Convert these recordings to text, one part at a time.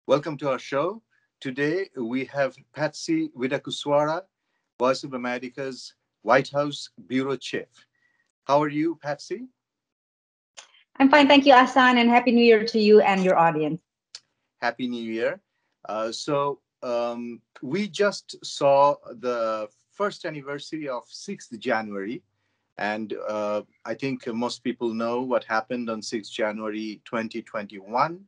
Welcome to our show. Today we have Patsy Widakuswara, Voice of America's White House Bureau Chief. How are you, Patsy? I'm fine, thank you, Ahsan, and Happy New Year to you and your audience. Happy New Year. We just saw the first anniversary of 6th January, and I think most people know what happened on 6th January 2021.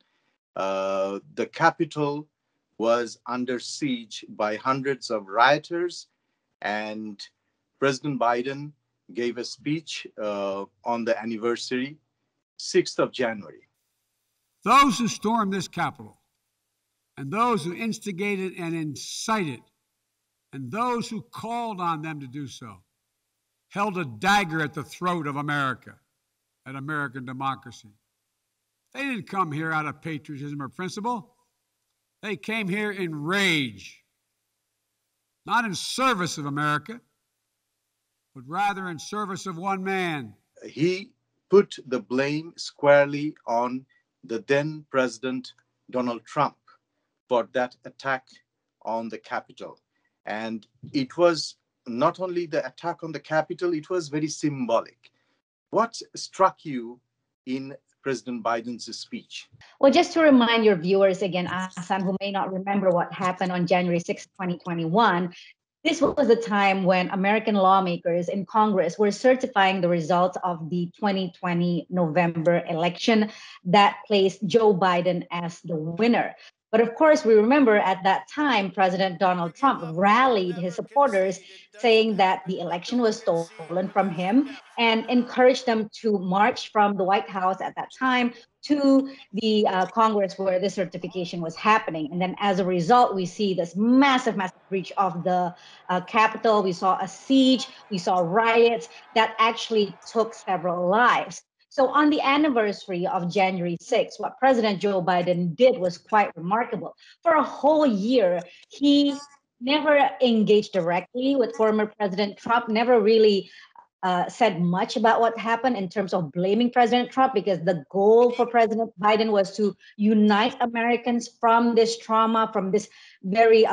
The Capitol was under siege by hundreds of rioters, and President Biden gave a speech on the anniversary, 6th of January. Those who stormed this Capitol, and those who instigated and incited, and those who called on them to do so, held a dagger at the throat of America, at American democracy. They didn't come here out of patriotism or principle. They came here in rage, not in service of America, but rather in service of one man. He put the blame squarely on the then President Donald Trump for that attack on the Capitol. And it was not only the attack on the Capitol, it was very symbolic. What struck you in President Biden's speech? Well, just to remind your viewers again, Ahsan, who may not remember what happened on January 6, 2021, this was the time when American lawmakers in Congress were certifying the results of the 2020 November election that placed Joe Biden as the winner. But of course, we remember at that time, President Donald Trump rallied his supporters, saying that the election was stolen from him and encouraged them to march from the White House at that time to the Congress where the certification was happening. And then as a result, we see this massive breach of the Capitol. We saw a siege, we saw riots that actually took several lives. So on the anniversary of January 6th, what President Joe Biden did was quite remarkable. For a whole year, he never engaged directly with former President Trump, never really said much about what happened in terms of blaming President Trump, because the goal for President Biden was to unite Americans from this trauma, from this very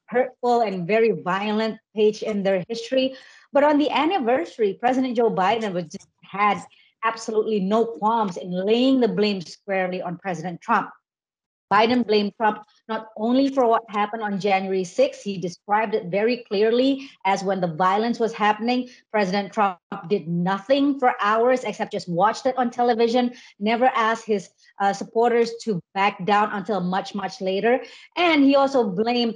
hurtful and very violent page in their history. But on the anniversary, President Joe Biden was just had absolutely no qualms in laying the blame squarely on President Trump. Biden blamed Trump not only for what happened on January 6th, he described it very clearly as when the violence was happening, President Trump did nothing for hours except just watched it on television, never asked his supporters to back down until much, much later. And he also blamed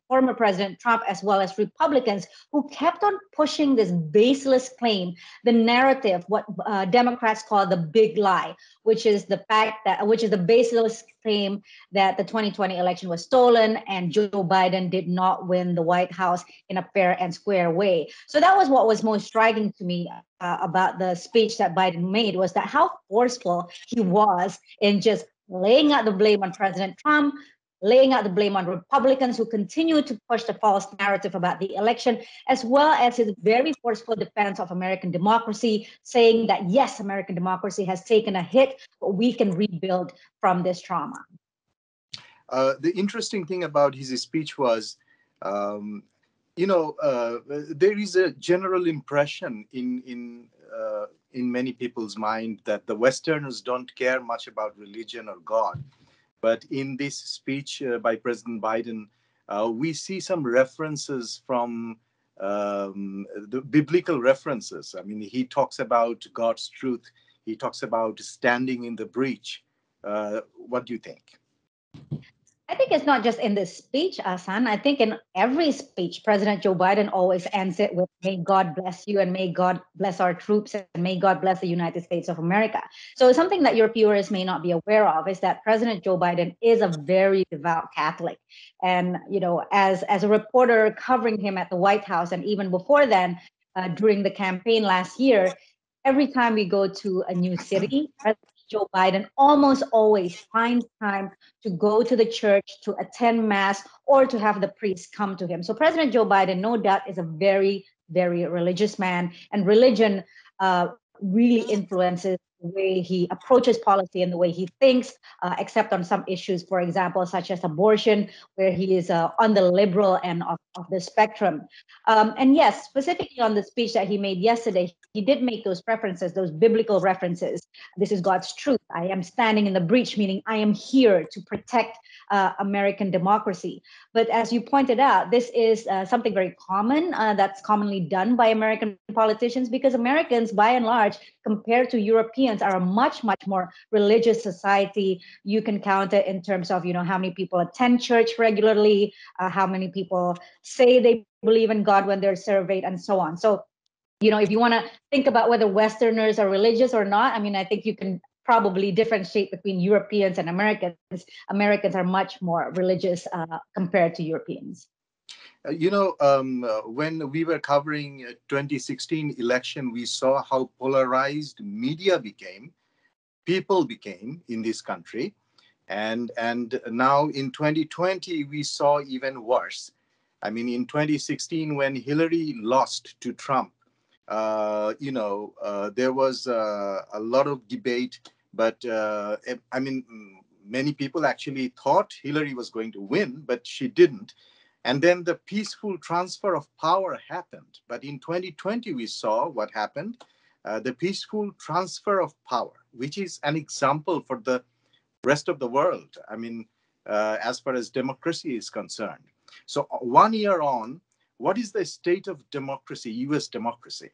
former President Trump, as well as Republicans who kept on pushing this baseless claim, the narrative, what Democrats call the big lie, which is the baseless claim that the 2020 election was stolen and Joe Biden did not win the White House in a fair and square way. So that was what was most striking to me about the speech that Biden made, was that how forceful he was in just laying out the blame on President Trump, laying out the blame on Republicans who continue to push the false narrative about the election, as well as his very forceful defense of American democracy, saying that, yes, American democracy has taken a hit, but we can rebuild from this trauma. The interesting thing about his speech was, there is a general impression in many people's mind that the Westerners don't care much about religion or God. But in this speech by President Biden, we see some references from the biblical references. I mean, he talks about God's truth. He talks about standing in the breach. What do you think? I think it's not just in this speech, Ahsan. I think in every speech, President Joe Biden always ends it with, may God bless you and may God bless our troops and may God bless the United States of America. So something that your viewers may not be aware of is that President Joe Biden is a very devout Catholic. And, as a reporter covering him at the White House, and even before then, during the campaign last year, every time we go to a new city, Joe Biden almost always finds time to go to the church, to attend mass, or to have the priest come to him. So President Joe Biden, no doubt, is a very, very religious man, and religion really influences the way he approaches policy and the way he thinks, except on some issues, for example, such as abortion, where he is on the liberal end of the spectrum. And yes, specifically on the speech that he made yesterday, he did make those references, those biblical references. This is God's truth. I am standing in the breach, meaning I am here to protect American democracy. But as you pointed out, this is something very common that's commonly done by American politicians, because Americans, by and large, compared to Europeans, are a much, much more religious society. You can count it in terms of, how many people attend church regularly, how many people say they believe in God when they're surveyed, and so on. So, if you want to think about whether Westerners are religious or not, I mean, I think you can probably differentiate between Europeans and Americans. Americans are much more religious compared to Europeans. When we were covering 2016 election, we saw how polarized media became, people became in this country. And now in 2020, we saw even worse. I mean, in 2016, when Hillary lost to Trump, there was a lot of debate, but many people actually thought Hillary was going to win, but she didn't. And then the peaceful transfer of power happened. But in 2020, we saw what happened, the peaceful transfer of power, which is an example for the rest of the world. I mean, as far as democracy is concerned. So 1 year on, what is the state of democracy, U.S. democracy?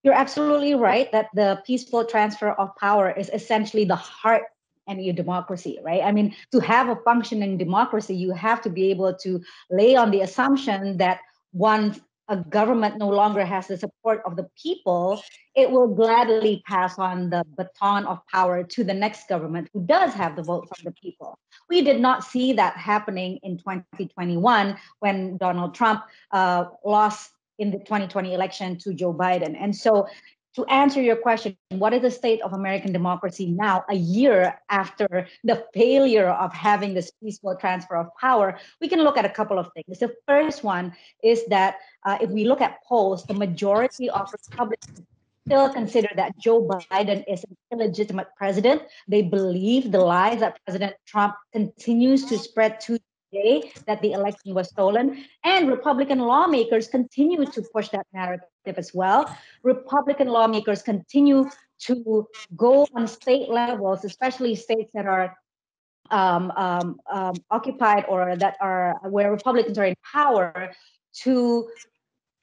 You're absolutely right that the peaceful transfer of power is essentially the heart of any democracy, right? I mean, to have a functioning democracy, you have to be able to lay on the assumption that once a government no longer has the support of the people, it will gladly pass on the baton of power to the next government who does have the vote from the people. We did not see that happening in 2021 when Donald Trump lost in the 2020 election to Joe Biden. And so, to answer your question, what is the state of American democracy now, a year after the failure of having this peaceful transfer of power? We can look at a couple of things. The first one is that if we look at polls, the majority of Republicans still consider that Joe Biden is an illegitimate president. They believe the lies that President Trump continues to spread to today, that the election was stolen. And Republican lawmakers continue to push that narrative as well. Republican lawmakers continue to go on state levels, especially states that are occupied or that are where Republicans are in power, to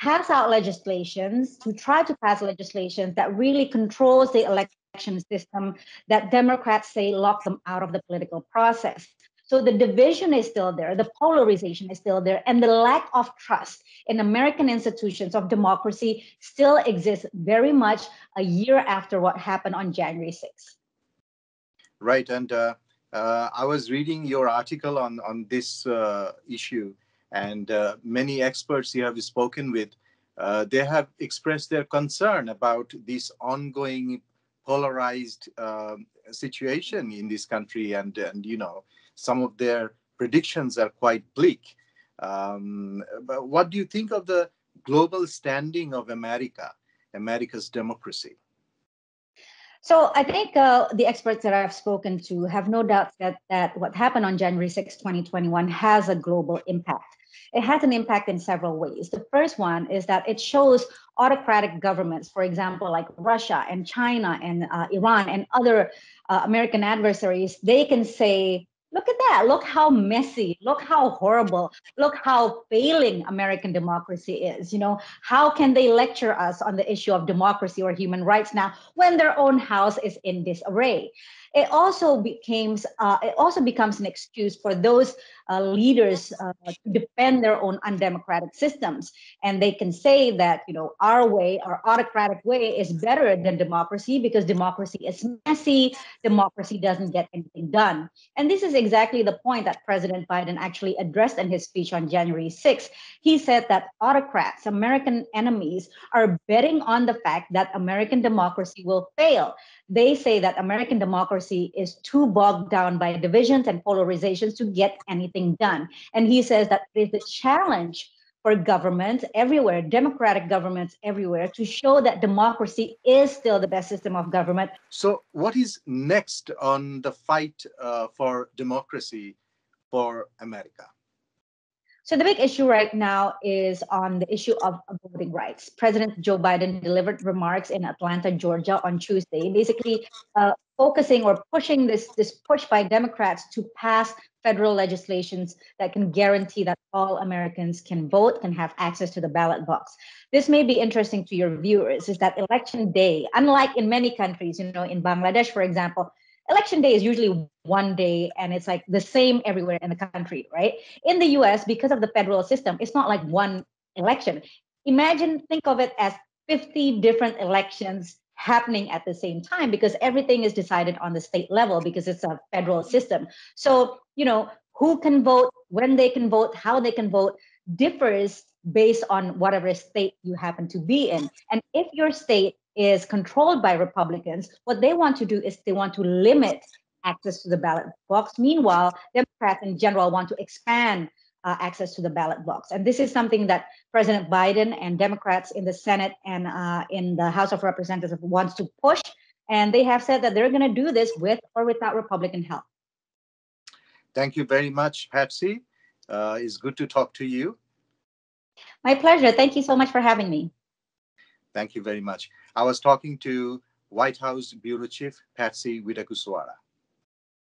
pass out legislations, to try to pass legislations that really controls the election system that Democrats say lock them out of the political process. So the division is still there, the polarization is still there, and the lack of trust in American institutions of democracy still exists very much a year after what happened on January 6th. Right, and I was reading your article on this issue, and many experts you have spoken with, they have expressed their concern about this ongoing polarized situation in this country, and some of their predictions are quite bleak. But what do you think of the global standing of America's democracy? So I think the experts that I've spoken to have no doubt that what happened on January 6, 2021 has a global impact. It has an impact in several ways. The first one is that it shows autocratic governments, for example, like Russia and China and Iran and other American adversaries, they can say, look at that. Look how messy. Look how horrible. Look how failing American democracy is. How can they lecture us on the issue of democracy or human rights now when their own house is in disarray? It also becomes an excuse for those leaders to defend their own undemocratic systems, and they can say that our way, our autocratic way, is better than democracy because democracy is messy. Democracy doesn't get anything done, and this is exactly the point that President Biden actually addressed in his speech on January 6th. He said that autocrats, American enemies, are betting on the fact that American democracy will fail. They say that American democracy is too bogged down by divisions and polarizations to get anything done. And he says that there's a challenge for governments everywhere, democratic governments everywhere, to show that democracy is still the best system of government. So, what is next on the fight for democracy for America? So the big issue right now is on the issue of voting rights. President Joe Biden delivered remarks in Atlanta, Georgia on Tuesday, basically focusing or pushing this push by Democrats to pass federal legislations that can guarantee that all Americans can vote, can have access to the ballot box. This may be interesting to your viewers, is that election day, unlike in many countries, in Bangladesh, for example, election day is usually one day and it's like the same everywhere in the country, right? In the US, because of the federal system, it's not like one election. Imagine, think of it as 50 different elections happening at the same time, because everything is decided on the state level because it's a federal system. So, who can vote, when they can vote, how they can vote differs based on whatever state you happen to be in. And if your state is controlled by Republicans, what they want to do is they want to limit access to the ballot box. Meanwhile, Democrats in general want to expand access to the ballot box. And this is something that President Biden and Democrats in the Senate and in the House of Representatives wants to push. And they have said that they're going to do this with or without Republican help. Thank you very much, Patsy. It's good to talk to you. My pleasure. Thank you so much for having me. Thank you very much. I was talking to White House Bureau Chief Patsy Widakuswara.